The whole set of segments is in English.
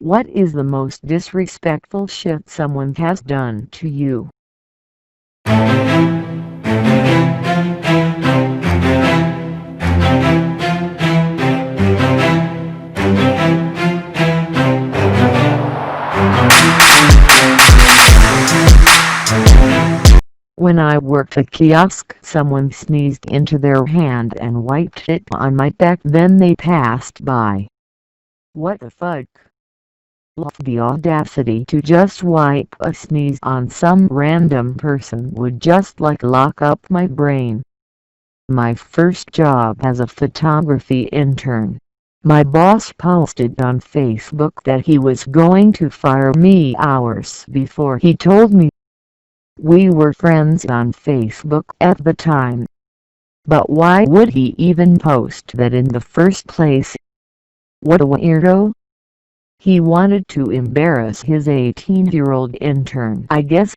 What is the most disrespectful shit someone has done to you? When I worked a kiosk, someone sneezed into their hand and wiped it on my back, then they passed by. What the fuck? The audacity to just wipe a sneeze on some random person would just lock up my brain. My first job as a photography intern. My boss posted on Facebook that he was going to fire me hours before he told me. We were friends on Facebook at the time. But why would he even post that in the first place? What a weirdo. He wanted to embarrass his 18-year-old intern, I guess.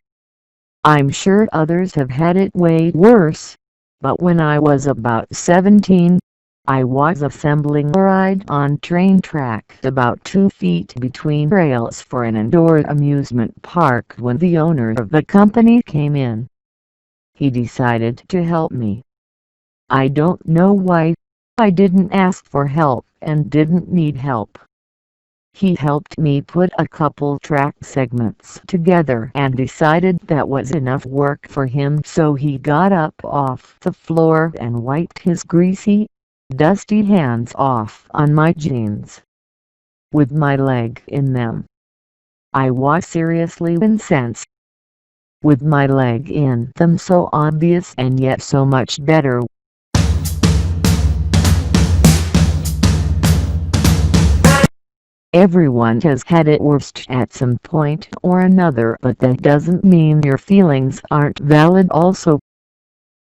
I'm sure others have had it way worse. But when I was about 17, I was assembling a ride-on train track about 2 feet between rails for an indoor amusement park when the owner of the company came in. He decided to help me. I don't know why. I didn't ask for help and didn't need help. He helped me put a couple track segments together and decided that was enough work for him, so he got up off the floor and wiped his greasy, dusty hands off on my jeans, with my leg in them. I was seriously incensed. With my leg in them, so obvious and yet so much better. Everyone has had it worst at some point or another, but that doesn't mean your feelings aren't valid also.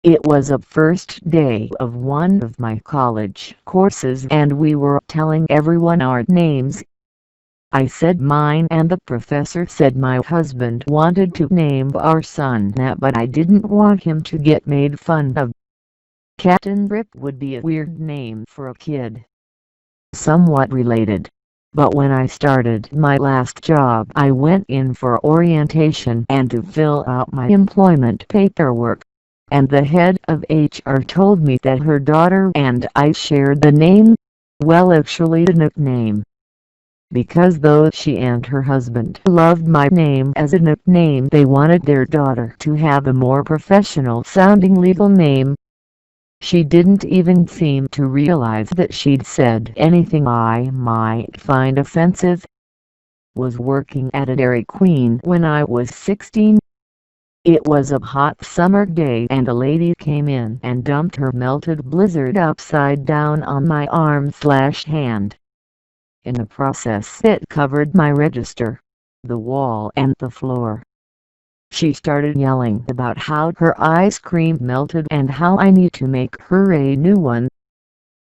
It was a first day of one of my college courses and we were telling everyone our names. I said mine and the professor said my husband wanted to name our son that, but I didn't want him to get made fun of. Captain Rip would be a weird name for a kid. Somewhat related. But when I started my last job, I went in for orientation and to fill out my employment paperwork. And the head of HR told me that her daughter and I shared the name, well, actually the nickname. Because though she and her husband loved my name as a nickname, they wanted their daughter to have a more professional sounding legal name. She didn't even seem to realize that she'd said anything I might find offensive. Was working at a Dairy Queen when I was 16. It was a hot summer day and a lady came in and dumped her melted blizzard upside down on my arm/hand. In the process, it covered my register, the wall and the floor. She started yelling about how her ice cream melted and how I need to make her a new one.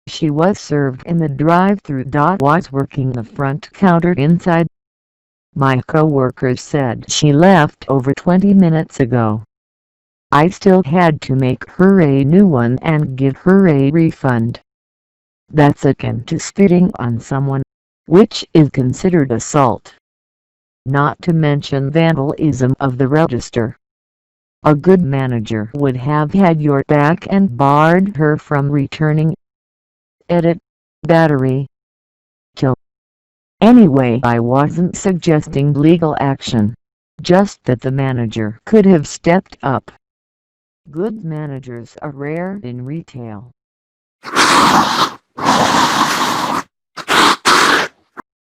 She was served in the drive-thru. Was working the front counter inside. My coworkers said she left over 20 minutes ago. I still had to make her a new one and give her a refund. That's akin to spitting on someone, which is considered assault. Not to mention vandalism of the register. A good manager would have had your back and barred her from returning. Edit. Battery. Kill. Anyway, I wasn't suggesting legal action. Just that the manager could have stepped up. Good managers are rare in retail.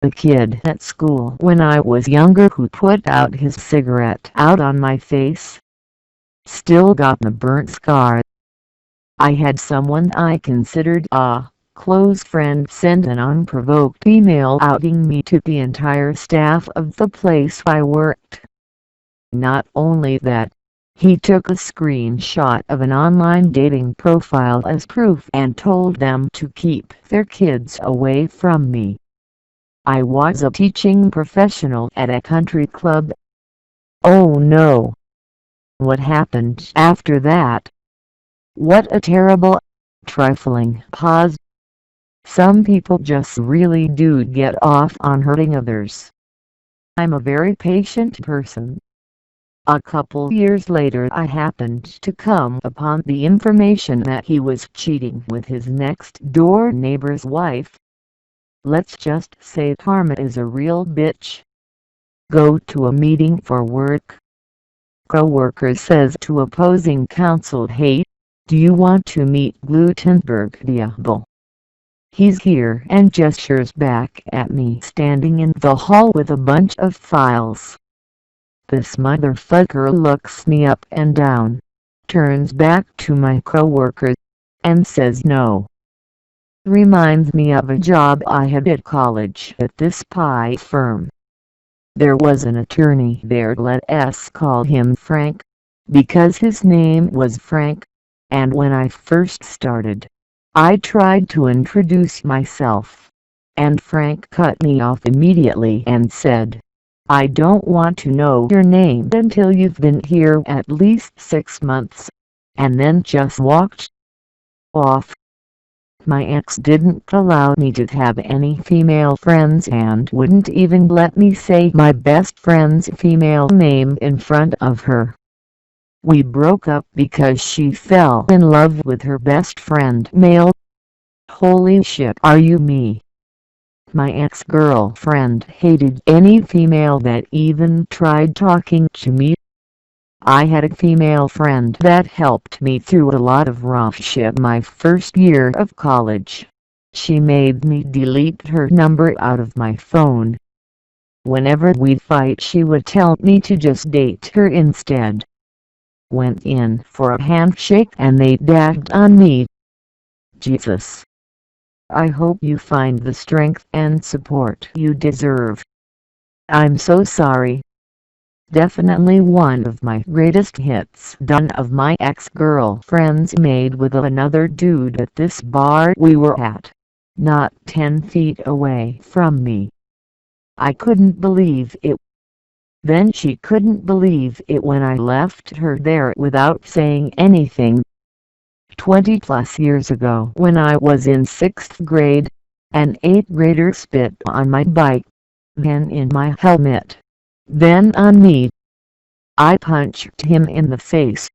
The kid at school when I was younger who put out his cigarette out on my face still got the burnt scar. I had someone I considered a close friend send an unprovoked email outing me to the entire staff of the place I worked. Not only that, he took a screenshot of an online dating profile as proof and told them to keep their kids away from me. I was a teaching professional at a country club. Oh no. What happened after that? What a terrible, trifling pause. Some people just really do get off on hurting others. I'm a very patient person. A couple years later I happened to come upon the information that he was cheating with his next-door neighbor's wife. Let's just say karma is a real bitch. Go to a meeting for work. Coworker says to opposing counsel, "Hey, do you want to meet Gutenberg Diablo?" He's here and gestures back at me standing in the hall with a bunch of files. This motherfucker looks me up and down, turns back to my coworker, and says no. Reminds me of a job I had at college at this pie firm. There was an attorney there, let's call him Frank, because his name was Frank, and when I first started, I tried to introduce myself, and Frank cut me off immediately and said, "I don't want to know your name until you've been here at least 6 months," and then just walked off. My ex didn't allow me to have any female friends and wouldn't even let me say my best friend's female name in front of her. We broke up because she fell in love with her best friend male. Holy shit, are you me? My ex-girlfriend hated any female that even tried talking to me. I had a female friend that helped me through a lot of rough shit my first year of college. She made me delete her number out of my phone. Whenever we'd fight she would tell me to just date her instead. Went in for a handshake and they dagged on me. Jesus. I hope you find the strength and support you deserve. I'm so sorry. Definitely one of my greatest hits done of my ex-girlfriend's made with another dude at this bar we were at, not 10 feet away from me. I couldn't believe it. Then she couldn't believe it when I left her there without saying anything. 20 plus years ago when I was in 6th grade, an 8th grader spit on my bike, then in my helmet, then on me. I punched him in the face.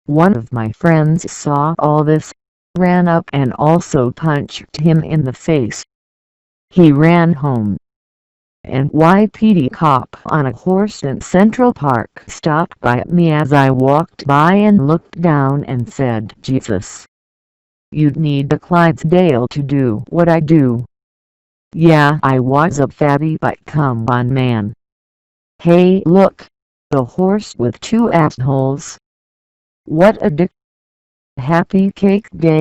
One of my friends saw all this, ran up and also punched him in the face. He ran home. NYPD cop on a horse in Central Park stopped by me as I walked by and looked down and said, "Jesus. You'd need a Clydesdale to do what I do." Yeah, I was a fatty, but come on, man. Hey look, the horse with 2 assholes. What a dick. Happy Cake Day.